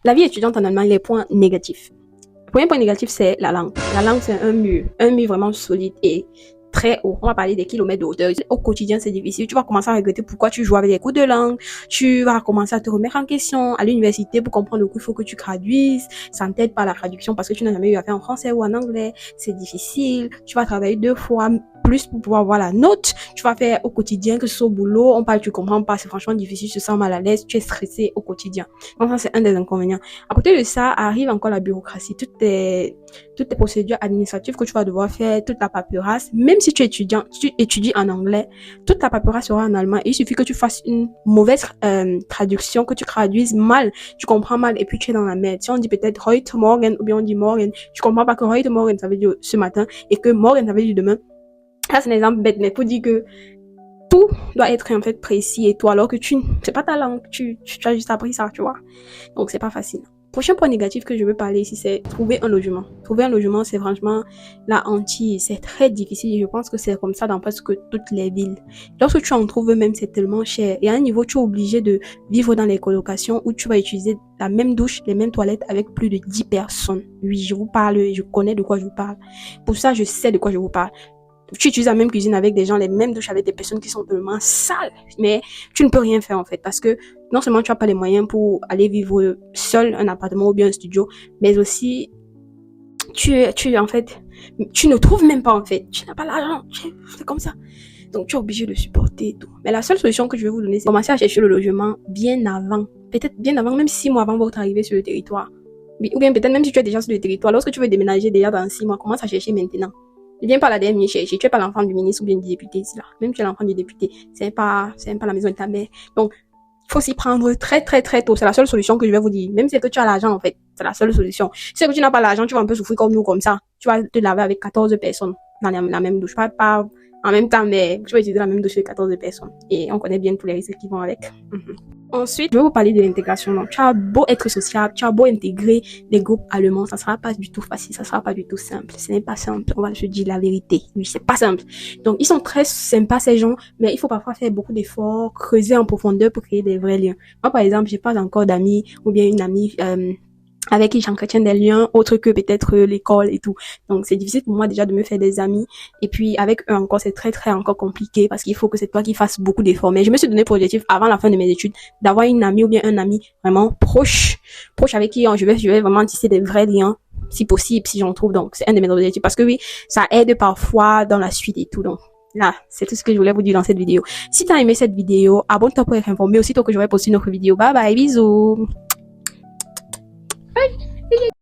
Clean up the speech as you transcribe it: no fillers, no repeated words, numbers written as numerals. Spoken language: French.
La vie étudiante en Allemagne, les points négatifs. Le premier point négatif, c'est la langue. La langue, c'est un mur vraiment solide et très haut. On va parler des kilomètres de hauteur. Au quotidien, c'est difficile. Tu vas commencer à regretter pourquoi tu joues avec des cours de langue. Tu vas commencer à te remettre en question à l'université pour comprendre qu'il faut que tu traduises. Ça ne t'aide pas la traduction parce que tu n'as jamais eu à faire en français ou en anglais. C'est difficile. Tu vas travailler 2 fois plus pour pouvoir avoir la note. Tu vas faire au quotidien, que ce soit au boulot, on parle, tu comprends pas, c'est franchement difficile, tu te sens mal à l'aise, tu es stressé au quotidien. Donc ça, c'est un des inconvénients. À côté de ça, arrive encore la bureaucratie, toutes tes procédures administratives que tu vas devoir faire, toute la paperasse. Même si tu étudies en anglais, toute la paperasse sera en allemand. Et il suffit que tu fasses une mauvaise traduction, que tu traduises mal, tu comprends mal, et puis tu es dans la merde. Si on dit peut-être heute Morgen, ou bien on dit morgen, tu comprends pas que heute Morgen, ça veut dire ce matin, et que morgen, ça veut dire demain. Là, c'est un exemple bête, mais pour dire que tout doit être en fait précis et tout, alors que c'est pas ta langue, tu as juste appris ça, tu vois. Donc, c'est pas facile. Prochain point négatif que je veux parler ici, c'est trouver un logement. Trouver un logement, c'est franchement la hantise. C'est très difficile et je pense que c'est comme ça dans presque toutes les villes. Lorsque tu en trouves même, c'est tellement cher. Et à un niveau, tu es obligé de vivre dans les colocations où tu vas utiliser la même douche, les mêmes toilettes avec plus de 10 personnes. Oui, je vous parle, je connais de quoi je vous parle. Pour ça, je sais de quoi je vous parle. Tu utilises la même cuisine avec des gens, les mêmes douches avec des personnes qui sont tellement sales, mais tu ne peux rien faire en fait parce que non seulement tu n'as pas les moyens pour aller vivre seul un appartement ou bien un studio, mais aussi tu en fait, tu ne trouves même pas en fait, tu n'as pas l'argent, c'est comme ça. Donc tu es obligé de supporter et tout. Mais la seule solution que je vais vous donner, c'est commencer à chercher le logement bien avant, peut-être bien avant, même 6 mois avant votre arrivée sur le territoire. Ou bien peut-être même si tu es déjà sur le territoire, lorsque tu veux déménager déjà dans 6 mois, commence à chercher maintenant. Ne viens pas la dernière chercher. Tu es pas l'enfant du ministre ou bien du député ici là. Même tu es l'enfant du député, c'est pas la maison de ta mère. Donc, il faut s'y prendre très très très tôt. C'est la seule solution que je vais vous dire. Même si c'est que tu as l'argent en fait, c'est la seule solution. Si c'est que tu n'as pas l'argent, tu vas un peu souffrir comme nous comme ça. Tu vas te laver avec 14 personnes dans la même douche. Pas en même temps, mais tu vas utiliser la même douche avec 14 personnes. Et on connaît bien tous les risques qui vont avec. Ensuite, je vais vous parler de l'intégration. Donc, tu as beau être sociable, tu as beau intégrer les groupes allemands, ça sera pas du tout facile, ça sera pas du tout simple. Ce n'est pas simple, on va se dire la vérité. Oui, c'est pas simple. Donc, ils sont très sympas, ces gens, mais il faut parfois faire beaucoup d'efforts, creuser en profondeur pour créer des vrais liens. Moi, par exemple, j'ai pas encore d'amis ou bien une amie, avec qui j'entretiens des liens autres que peut-être l'école et tout. Donc c'est difficile pour moi déjà de me faire des amis et puis avec eux encore c'est très très encore compliqué parce qu'il faut que c'est toi qui fasses beaucoup d'efforts. Mais je me suis donné pour objectif avant la fin de mes études d'avoir une amie ou bien un ami vraiment proche avec qui je vais vraiment tisser des vrais liens si possible si j'en trouve. Donc c'est un de mes objectifs parce que oui, ça aide parfois dans la suite et tout. Donc là, c'est tout ce que je voulais vous dire dans cette vidéo. Si tu as aimé cette vidéo, abonne-toi pour être informé aussitôt que j'aurai posté une autre vidéo. Bye bye, bisous.